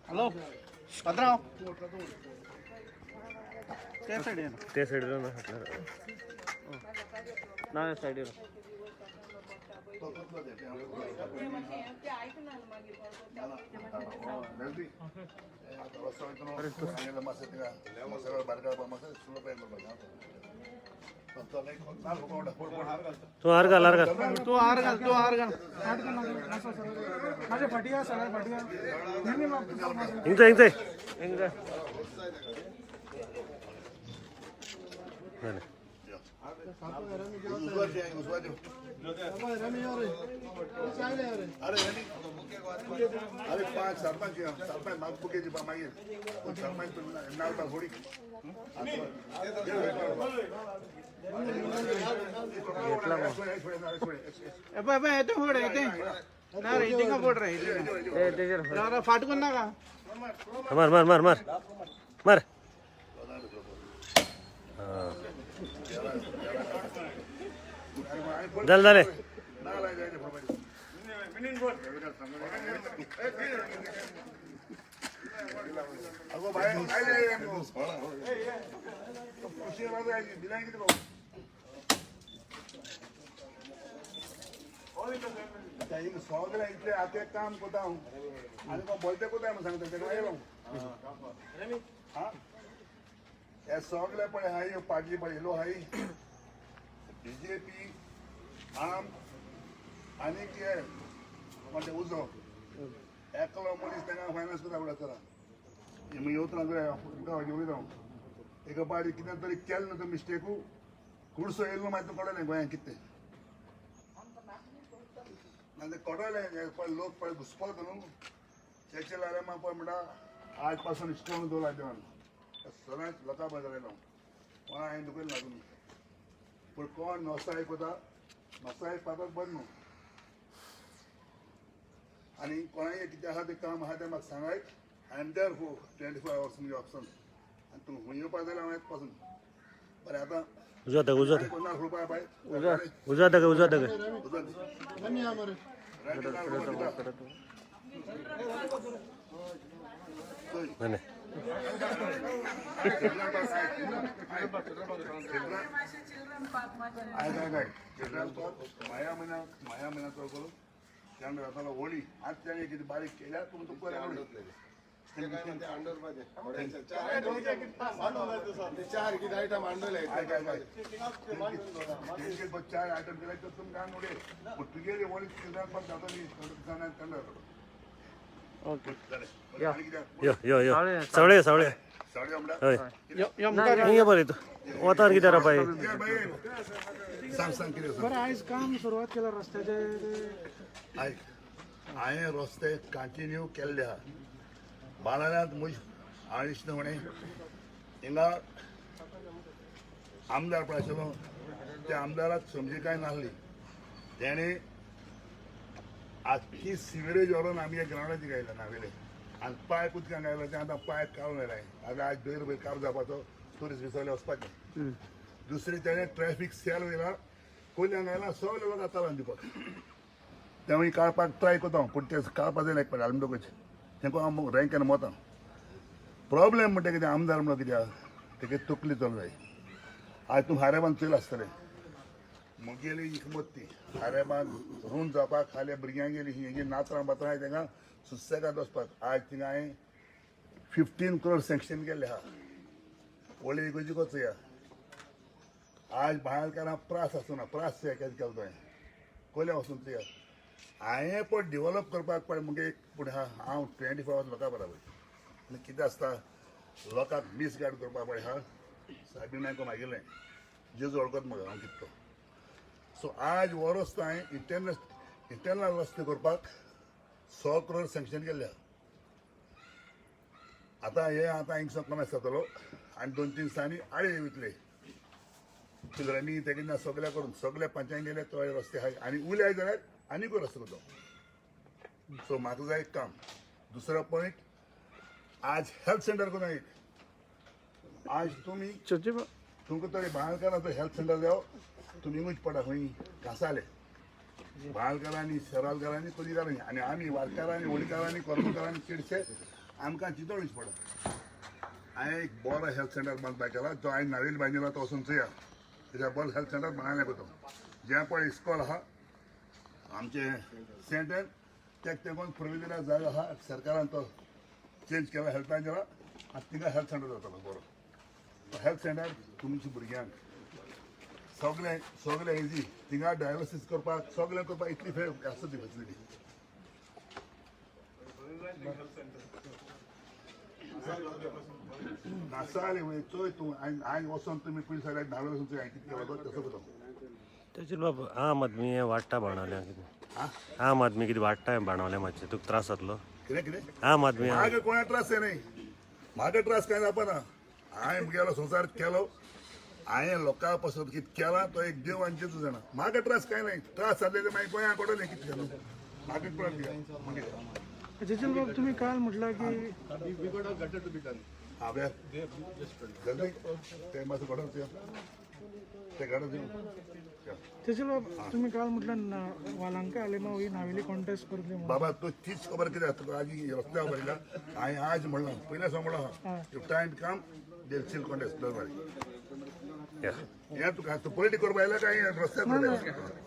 hello पत्राव त्या साईडला ना साईडला तू हार घाल माझ्या फटिया सगळ्या फटिया अरे पाच सरपंच मागपुकेची मागे सरपंच नाव थोडी फाटकून ना का मार मार मार मार मार झालं झाले अगो बाय सगळे इथले आता एक काम कोता आणि मग बोलते कोता मग सांगतो हा या सगळे पण हाय पाटली पडलो हाय बीजेपी आम आणि के म्हणजे उजो एकलो मनीस त्यांना फायनान्स करा आवडत करा मग येऊत ना घेऊन जाऊ एका पाडी कितें तरी केलें ना तो मिस्टेकू खुडसो येयलो मागीर तूं कळलें गोंयांत कितें नाजाल्यार कळलें पळय लोक पळय घुसपावता न्हू चर्चिल आलेमांव पळय म्हणटा आज पासून स्ट्रॉंग दवरला देवान सगळ्यांच लोकां बरें जालें कोणा हांवें दुखयलें ना तुमी पूण कोण नोसा आयकता नोसा आयकपाक बरें न्हू आनी कोणाय कितें आहा तें काम आहा तें म्हाका सांगाय I am there for 24 hours म्हणजे ऑप्शन आनी तूं खूंय येवपा जाल्यार हांव येता पासून बरें आतां माया महिना चड करून त्यानंतर आता होळी आज त्याने किती बारीक केल्या तुमचं चार किती आयटम आणले चार आयटम केले तर तुम्ही काय नोडे तुझे होळी पण जाता ओके सवळे सवळे हय बरें वतार कितें रे बाय सांग कितें बरं आयज काम सुरवात केला रस्त्याचे हांवें रस्ते कंटिन्यू केल्ले आहा बाळानाथ मुज हांवें दिसता म्हणे हिंगा आमदार पळय आशिल्लो त्या आमदाराक समजी कांय नासली तेणे आख्खी सिवरेज व्हरून आमी ग्रावंडाचेर घायला नावेले आनी पायप उदकान घायला तें आतां पायप काडून येयलाय आतां आज दर भर काम जावपाचो ट्युरिस्ट विसरले वचपाचें दुसरी तेणे ट्रॅफीक सेल वयला कोयल्यान घायला सगळे लोकांक तालान दिवपाक तें काडपाक ट्राय करता पूण तें काडपाक जायना एक फावट दोगांचें तेंका हांव रँकेन वता प्रॉब्लेम म्हणटा कितें आमदार म्हणून कितें आहा तेगे तकली चलूंक जाय आज तूं हारेबान चल आसतलें मुगेली इकमत्ती हारेबान रूंद जावपाक खाली भुरग्यांक गेली ही नातरां बातरां आहाय तांकां सुसेगाद वचपाक आज थिंगा हांवें 15 crore सँक्शन केल्ले आहा व्हडली इगोजी कोचया आज भायलकारां प्रास आसूना प्रास केदें केलो तुवें कोल्या वचून चया हांवें पण डेवलप करपाक पळय मुगे फुडें आहा हांव 24 hours लोकां बरोबर आनी कितें आसता लोकांक मिसगायड करपाक पळय आहा सायबीण नायको मागिल्लें जेजू वळखत म्हाका हांव कितलो सो आज हो रस्तो हांवें इंटरनल रस्ते करपाक 100 crore सँक्शन केल्ले आहा आतां हे आतां हिंगसर कमेस जातलो आनी 2-3 दिसांनी आळे वयतले चिल्ड्रनी तेन्ना सगळ्या करून सगळ्या पंचायतीले तो रस्ते आहाय आनी उले आहाय जाल्यार आनीकूय रस्तो करतो सो म्हाका जाय एक काम दुसरो पॉयंट आज हेल्थ सेंटर करून एक आज तुमी तुमकां तरी बाळकारांचो हेल्थ सेंटर जावं तुमी इंगूच पडा खंय घासाले बाळकारांनी शरालकारांनी कुदीकारांनी आनी आमी वारकारांनी होडकारांनी कर्मकारांनी चिडचे आमकां चिंतोळीच पडा हांवें एक बरो हेल्थ सेंटर बांदपाक केला जो हांवें नावेली बांदिला तो वचून चोया तेज्या बरो हेल्थ सेंटर बांदलें पळय जें पळय इस्कॉल आहा आमचे सेंटर तेक तेगून प्रोविजनल जागो आहा सरकारान तो चेंज केला हेल्थान गेला आतां थिंगा हेल्थ सेंटर जातलो बरो तो हेल्थ सेंटर तुमच्या भुरग्यांक सगळे सगळे इजी थिंगा डायलिसीस करपाक सगळें करपाक इतली फेर आसा ती फेसिलिटी नासाले म्हणजे चोय तूं हांवें वचोन तुमी पयलीं सगळ्याक धाडून वचून चोय हांवें कितें केलो तो तसो करता त्याचे बाबा आम आदमी हें वाडटा बाणावल्या कितें आम आदमी कितें वाडटा बाणावल्या मातशें तुका त्रास जातलो कितें कितें आम आदमी म्हाका कोणा त्रास नाही म्हाका त्रास कांय जावपाना हांवें मुगेलो संवसार केलो हांवें लोकां पासून कितें केलां तो एक देव आनी जेजू जाणा म्हाका त्रास कांय नाही त्रास जाले ते मागीर गोंयाक पडले कितें जालें म्हाका पडत दिया चर्चिल बाब तुम्ही काल म्हटलं की हांवें जल्दी ते मातसो घडोवन ते घडोवन चर्चिल बाब तुम्ही काल म्हटलं वालांका आलेमाव ही नावेली कॉन्टेस्ट करून म्हणून बाबा तो तीच खबर कितें तुका आज रस्त्यावर बरयला हांवें आज म्हणलां पयल्या सांग म्हणलां if time come they will contest don't worry हें तुका तूं पॉलिटिक्स करपा आयला काय रस्त्यार